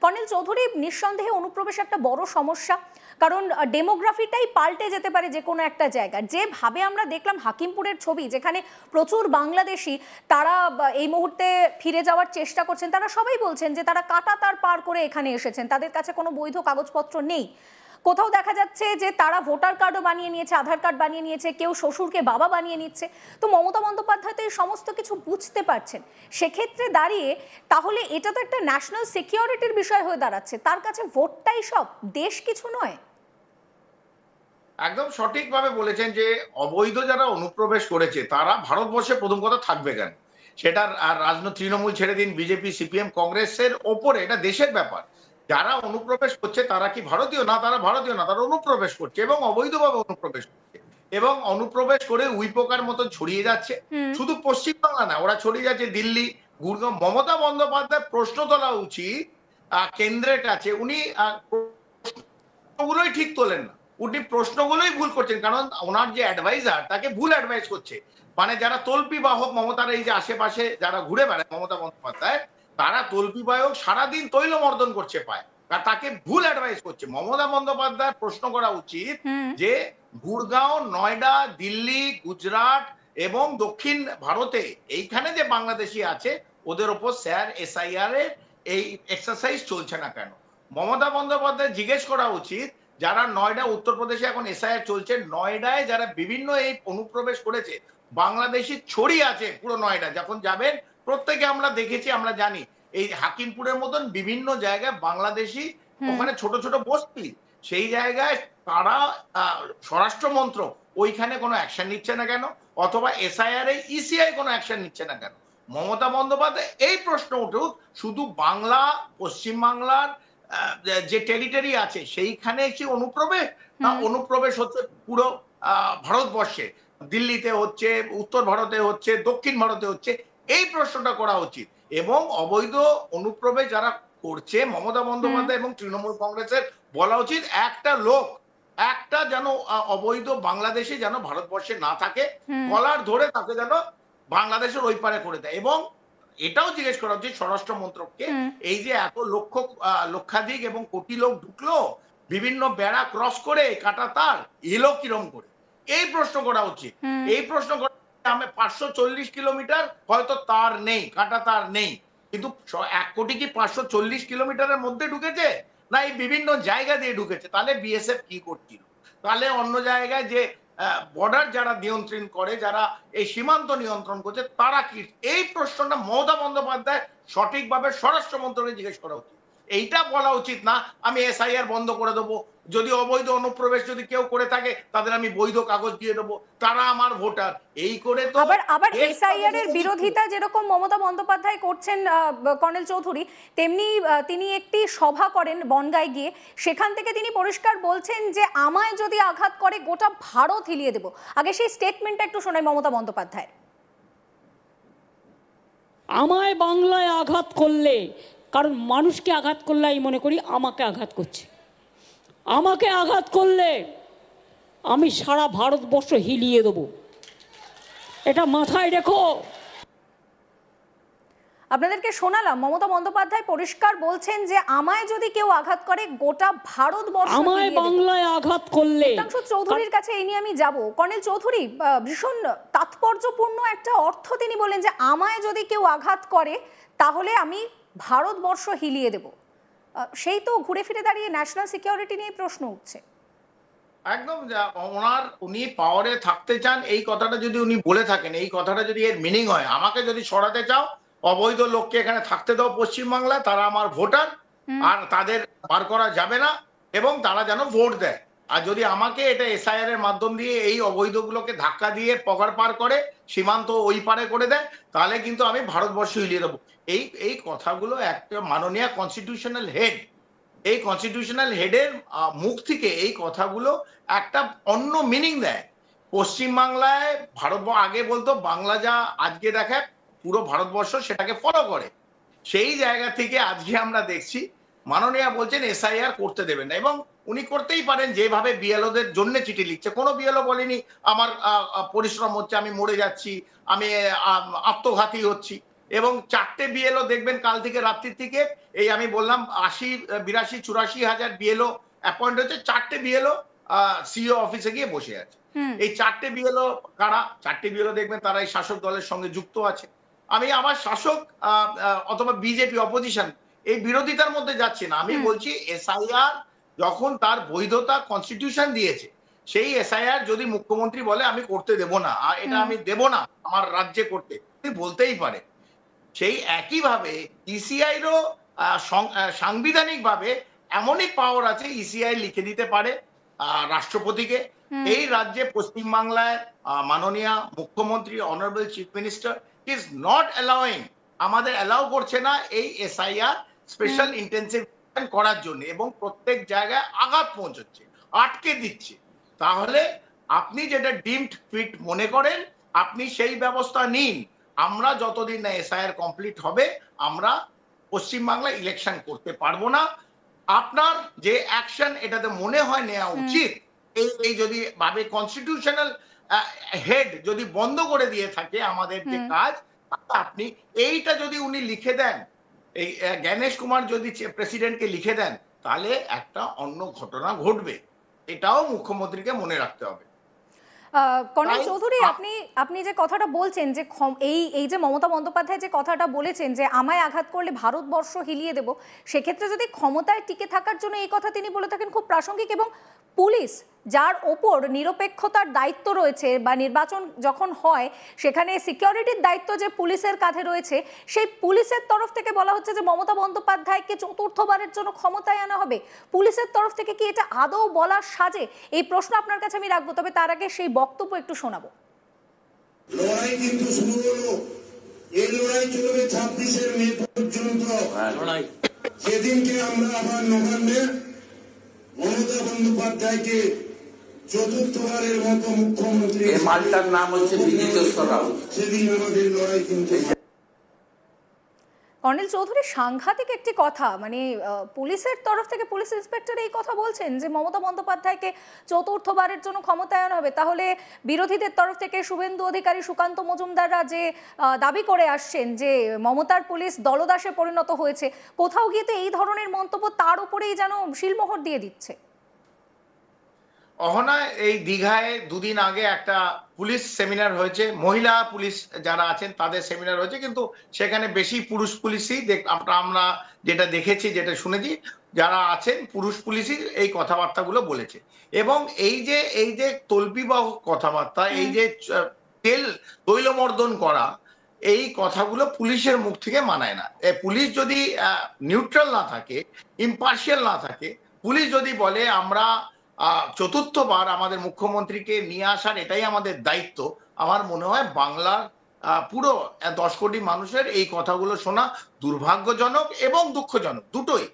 Colonel Chowdhury, নিঃসন্দেহে অনুপ্রবেশ একটা বড় সমস্যা, কারণ ডেমোগ্রাফিটাই পাল্টে যেতে পারে যে কোনো একটা জায়গার। যেভাবে আমরা দেখলাম হাকিমপুরের ছবি, যেখানে প্রচুর বাংলাদেশি তারা এই মুহূর্তে ফিরে যাওয়ার চেষ্টা করছেন, তারা সবাই বলছেন যে তারা কাঁটাতার পার করে এখানে এসেছেন, তাদের কাছে কোনো বৈধ কাগজপত্র নেই। কোথাও দেখা যাচ্ছে যে তারা ভোটার কার্ডও বানিয়ে নিয়েছে, আধার কার্ড বানিয়ে নিয়েছে, কেউ শ্বশুরকে বাবা বানিয়ে নিচ্ছে। তো মমতা বন্দ্যোপাধ্যায় তো এই সমস্ত কিছু বুঝতে পারছেন। সেক্ষেত্রে দাঁড়িয়ে তাহলে এটা তো একটা ন্যাশনাল সিকিউরিটির বিষয় হয়ে দাঁড়াচ্ছে। তার কাছে ভোটটাই সব, দেশ কিছু নয়। একদম সঠিকভাবে বলেছেন যে অবৈধ যারা অনুপ্রবেশ করেছে তারা ভারতবর্ষে প্রথম কথা থাকবে কেন? সেটার আর রাজনৈতিক তৃণমূল ছেড়ে দিন, বিজেপি, সিপিএম, কংগ্রেসের ওপরে এটা দেশের ব্যাপার। যারা অনুপ্রবেশ করছে তারা কি ভারতীয় না? তারা ভারতীয় না, তারা অনুপ্রবেশ করছে এবং অবৈধভাবে অনুপ্রবেশ করছে এবং অনুপ্রবেশ করে উইপোকার মতো ছড়িয়ে যাচ্ছে। শুধু পশ্চিমবাংলা না, ওরা ছড়িয়ে যাচ্ছে দিল্লি, গুরগাঁও। মমতা বন্দ্যোপাধ্যায় প্রশ্ন তোলা উচিত কেন্দ্রের কাছে। উনি প্রশ্নগুলোই ঠিক তোলেন না, উনি প্রশ্নগুলোই ভুল করছেন, কারণ ওনার যে অ্যাডভাইজার তাকে ভুল অ্যাডভাইস করছে। মানে যারা তল্পি বাহক মমতার এই যে আশেপাশে যারা ঘুরে বেড়ায় মমতা বন্দ্যোপাধ্যায়, তারা তল্পি বাহক সারাদিন তৈলমর্দন করছে পায়, আর তাকে ভুল অ্যাডভাইস করছে। মমতা বন্দ্যোপাধ্যায় প্রশ্ন করা উচিত যে গুরগাঁও, নয়ডা, দিল্লি, গুজরাট এবং দক্ষিণ ভারতে এইখানে যে বাংলাদেশি আছে ওদের ওপর স্যার এসআইআর এর এই এক্সারসাইজ চলছে না কেন? মমতা বন্দ্যোপাধ্যায় জিজ্ঞেস করা উচিত যারা নয়ডা, উত্তরপ্রদেশে এখন এসআইআর চলছে, নয়ডায় যারা বিভিন্ন এই অনুপ্রবেশ করেছে, বাংলাদেশি ছড়িয়ে আছে পুরো নয়ডা। যখন যাবেন প্রত্যেকে আমরা দেখেছি, আমরা জানি এই হাকিমপুরের মতন বিভিন্ন জায়গায় বাংলাদেশি, ওখানে ছোট ছোট বস্তি, সেই জায়গায় তারা স্বরাষ্ট্র মন্ত্রক ওইখানে কোনো অ্যাকশন নিচ্ছে না কেন? অথবা এসআইআর এ ইসিআই কোনো অ্যাকশন নিচ্ছে না কেন? মমতা বন্দ্যোপাধ্যায় এই প্রশ্ন উঠুক, শুধু বাংলা, পশ্চিমবাংলার যে টেরিটরি আছে সেইখানে কি অনুপ্রবেশ, না অনুপ্রবেশ হচ্ছে পুরো ভারতবর্ষে? দিল্লিতে হচ্ছে, উত্তর ভারতে হচ্ছে, দক্ষিণ ভারতে হচ্ছে, এই প্রশ্নটা করা উচিত। এবং অবৈধ অনুপ্রবেশ যারা করছে, মমতা বন্দ্যোপাধ্যায় এবং তৃণমূল কংগ্রেসের বলা উচিত একটা লোক, একটা যেন অবৈধ বাংলাদেশি যেন ভারতবর্ষে না থাকে, কলার ধরে তাকে যেন বাংলাদেশের ওই পারে করে দেয়। এবং এটাও জিজ্ঞেস করা উচিত স্বরাষ্ট্র মন্ত্রককে, এই যে এত লক্ষাধিক এবং কোটি লোক ঢুকলো বিভিন্ন বেড়া ক্রস করে, কাটা তার এলো কিরম করে, এই প্রশ্ন করা উচিত। এই প্রশ্ন করা, আমি 540 কিলোমিটার হয়তো তার নেই, কাটা তার নেই, কিন্তু 1 কোটি কি 540 কিলোমিটারের মধ্যে ঢুকেছে, না এই বিভিন্ন জায়গা দিয়ে ঢুকেছে? তাহলে বিএসএফ কি করছিল? তাহলে অন্য জায়গায় যে বর্ডার যারা নিয়ন্ত্রণ করে, যারা এই সীমান্ত নিয়ন্ত্রণ করছে, তারা কি? এই প্রশ্নটা মমতা বন্দ্যোপাধ্যায় সঠিকভাবে স্বরাষ্ট্র মন্ত্রকে জিজ্ঞেস করা উচিত। এইটা বলা উচিত না আমি এসআইআর বন্ধ করে দেবো, যদি অবৈধ অনুপ্রবেশ যদি কেউ করে থাকে তাদের আমি বৈধ কাগজ দিয়ে দেবো, তারা আমার ভোটার। এই করে তো আবার এসআইআর এর বিরোধিতা যেরকম মমতা বন্দ্যোপাধ্যায় করছেন কর্নেল চৌধুরী, তেমনি তিনি একটি সভা করেন বনগাঁয় গিয়ে, সেখান থেকে তিনি পরিষ্কার বলছেন যে আমায় যদি আঘাত করে গোটা ভারত হিলিয়ে দেব। আগে সেই স্টেটমেন্টটা একটু শোনাই মমতা বন্দ্যোপাধ্যায়। আমায় বাংলায় আঘাত করলে, কারণ মানুষকে আঘাত করলে আমি মনে করি আমাকে আঘাত করছে, আমাকে আঘাত করলে আমি সারা ভারতবর্ষ হিলিয়ে দেবো, এটা মাথায় রেখো। আপনাদেরকে শোনালাম মমতা বন্দ্যোপাধ্যায় পরিষ্কার বলছেন যে আমায় যদি কেউ আঘাত করে গোটা ভারতবর্ষ, আমায় বাংলায় আঘাত করলে। চৌধুরীর কাছে এই নিয়ে আমি যাব। কর্নেল চৌধুরী, ভীষণ তাৎপর্যপূর্ণ একটা অর্থ তিনি বলেন যে আমায় যদি কেউ আঘাত করে তাহলে আমি ভারতবর্ষ হিলিয়ে দেব। সেই তো ঘুরে ফিরে দাঁড়িয়ে ন্যাশনাল সিকিউরিটি নিয়ে প্রশ্ন উঠছে। একদম, উনি পাওয়ারে থাকতে চান, এই কথাটা যদি উনি বলে থাকেন, এই কথাটা যদি এর মিনিং হয়, আমাকে যদি সরাতে চাও, অবৈধ লোককে এখানে থাকতে দাও পশ্চিমবাংলায়, তারা আমার ভোটার, আর তাদের বার করা যাবে না এবং তারা যেন ভোট দেয়। আর যদি আমাকে এটা এসআইআর এর মাধ্যম দিয়ে এই অবৈধগুলোকে ধাক্কা দিয়ে পগার পার করে সীমান্ত ওই পারে করে দেয়, তাহলে কিন্তু আমি ভারতবর্ষ হিলিয়ে দেবো। এই কথাগুলো একটা মাননীয় কনস্টিটিউশনাল হেড, এই কনস্টিটিউশনাল হেডের মুখ থেকে এই কথাগুলো একটা অন্য মিনিং দেয়। পশ্চিমবাংলায় ভারত আগে বলতো বাংলা যা আজকে দেখে পুরো ভারতবর্ষ সেটাকে ফলো করে, সেই জায়গা থেকে আজকে আমরা দেখছি মাননীয় বলছেন এসআইআর করতে দেবেন না। এবং উনি করতেই পারেন, যেভাবে বিএলওদের জন্য চিঠি লিখছে, কোনো বিএলও বলেনি আমার পরিশ্রম হচ্ছে, আমি মরে যাচ্ছি, আমি আত্মঘাতী হচ্ছি। এবং 4টে বিএলও দেখবেন কাল থেকে রাত্রির থেকে, এই আমি বললাম 80, 82, 84 হাজার বিএলও অ্যাপয়েন্ট হচ্ছে, 4টে বিএলও সিও অফিসে গিয়ে বসে আছে। এই 4টে বিএলও কারা? 4টে বিএলও দেখবেন তারা এই শাসক দলের সঙ্গে যুক্ত আছে। আমি আমার শাসক অথবা বিজেপি অপোজিশন এই বিরোধিতার মধ্যে যাচ্ছি না, আমি বলছি এসআইআর যখন তার বৈধতা কনস্টিটিউশন দিয়েছে, সেই এসআইআর যদি মুখ্যমন্ত্রী বলে আমি করতে দেব না, এটা আমি দেব না আমার রাজ্যে করতে, তিনি বলতেই পারে। সেই একইভাবে ইসিআইরও সাংবিধানিকভাবে এমনই পাওয়ার আছে, ইসিআই লিখে দিতে পারে রাষ্ট্রপতিকে। এই রাজ্যে পশ্চিমবাংলায় মাননীয় মুখ্যমন্ত্রী honourable chief minister is not allowing, আমাদের অ্যালাউ করছে না এই এসআইআর স্পেশাল ইন্টেন্সিভ করার জন্য, এবং প্রত্যেক জায়গায় আঘাত পৌঁছচ্ছে, আটকে দিচ্ছে। তাহলে আপনি যেটা ডিমড ফিট মনে করেন আপনি সেই ব্যবস্থা নিন। আমরা যতদিন না এসআইআর কমপ্লিট হবে আমরা পশ্চিমবাংলায় ইলেকশন করতে পারবো না। আপনার যে অ্যাকশন এটাতে মনে হয় নেওয়া উচিত, এই যদি ভাবে কনস্টিটিউশনাল হেড যদি বন্ধ করে দিয়ে থাকে আমাদের যে কাজ, আপনি এইটা যদি উনি লিখে দেন, এই জ্ঞানেশ কুমার যদি প্রেসিডেন্টকে লিখে দেন, তাহলে একটা অন্য ঘটনা ঘটবে, এটাও মুখ্যমন্ত্রীকে মনে রাখতে হবে। কর্নেল চৌধুরী, আপনি যে কথাটা বলছেন যে এই যে মমতা বন্দ্যোপাধ্যায় যে কথাটা বলেছেন যে আমায় আঘাত করলে ভারতবর্ষ হিলিয়ে দেব, সেক্ষেত্রে যদি ক্ষমতায় টিকে থাকার জন্য এই কথা তিনি বলে থাকেন, খুব প্রাসঙ্গিক। এবং পুলিশ যার ওপর নিরপেক্ষতার দায়িত্ব রয়েছে, বা নির্বাচন যখন হয় সেখানে সিকিউরিটির দায়িত্ব যে পুলিশের কাঁধে রয়েছে, সেই পুলিশের তরফ থেকে বলা হচ্ছে যে মমতা বন্দ্যোপাধ্যায়কে চতুর্থবারের জন্য ক্ষমতায় আনা হবে। পুলিশের তরফ থেকে কি এটা আদৌ বলার সাজে? এই প্রশ্ন আপনার কাছে আমি রাখবো, তবে তার আগে সেই বক্তব্য একটু শোনাবো। লড়াই কিন্তু শুরু হলো, এই লড়াই চলবে 26 মে পর্যন্ত। সেদিনকে আমরা আবার নবান্নে মমতা বন্দ্যোপাধ্যায়কে চতুর্থবারের মতো মুখ্যমন্ত্রী, এই মালটার নাম হচ্ছে বিনীতেশ্বর রাও, সেদিন আমাদের লড়াই কিন্তু। কর্নেল চৌধুরী, সাংঘাতিক একটি কথা, মানে পুলিশের তরফ থেকে পুলিশ ইন্সপেক্টর এই কথা বলছেন যে মমতা বন্দ্যোপাধ্যায়কে চতুর্থবারের জন্য ক্ষমতায়ন হবে। তাহলে বিরোধীদের তরফ থেকে শুভেন্দু অধিকারী, সুকান্ত মজুমদাররা যে দাবি করে আসছেন যে মমতার পুলিশ দলদাসে পরিণত হয়েছে, কোথাও গিয়ে তো এই ধরনের মন্তব্য তার উপরেই যেন শিলমোহর দিয়ে দিচ্ছে। অহনা, এই দীঘায় দুদিন আগে একটা পুলিশ সেমিনার হয়েছে, মহিলা পুলিশ যারা আছেন তাদের সেমিনার হয়েছে, কিন্তু সেখানে বেশি পুরুষ পুলিশই আমরা যেটা দেখেছি, যেটা শুনেছি, যারা আছেন পুরুষ পুলিশই এই কথাবার্তাগুলো বলেছে। এবং এই যে তল্পিবাহক কথাবার্তা, এই যে তৈলমর্দন করা, এই কথাগুলো পুলিশের মুখ থেকে মানায় না। পুলিশ যদি নিউট্রাল না থাকে, ইম্পার্শিয়াল না থাকে, পুলিশ যদি বলে আমরা চতুর্থবার আমাদের মুখ্যমন্ত্রীকে নিয়ে আসার এটাই আমাদের দায়িত্ব, আমার মনে হয় বাংলার পুরো 10 কোটি মানুষের এই কথাগুলো শোনা দুর্ভাগ্যজনক এবং দুঃখজনক, দুটোই।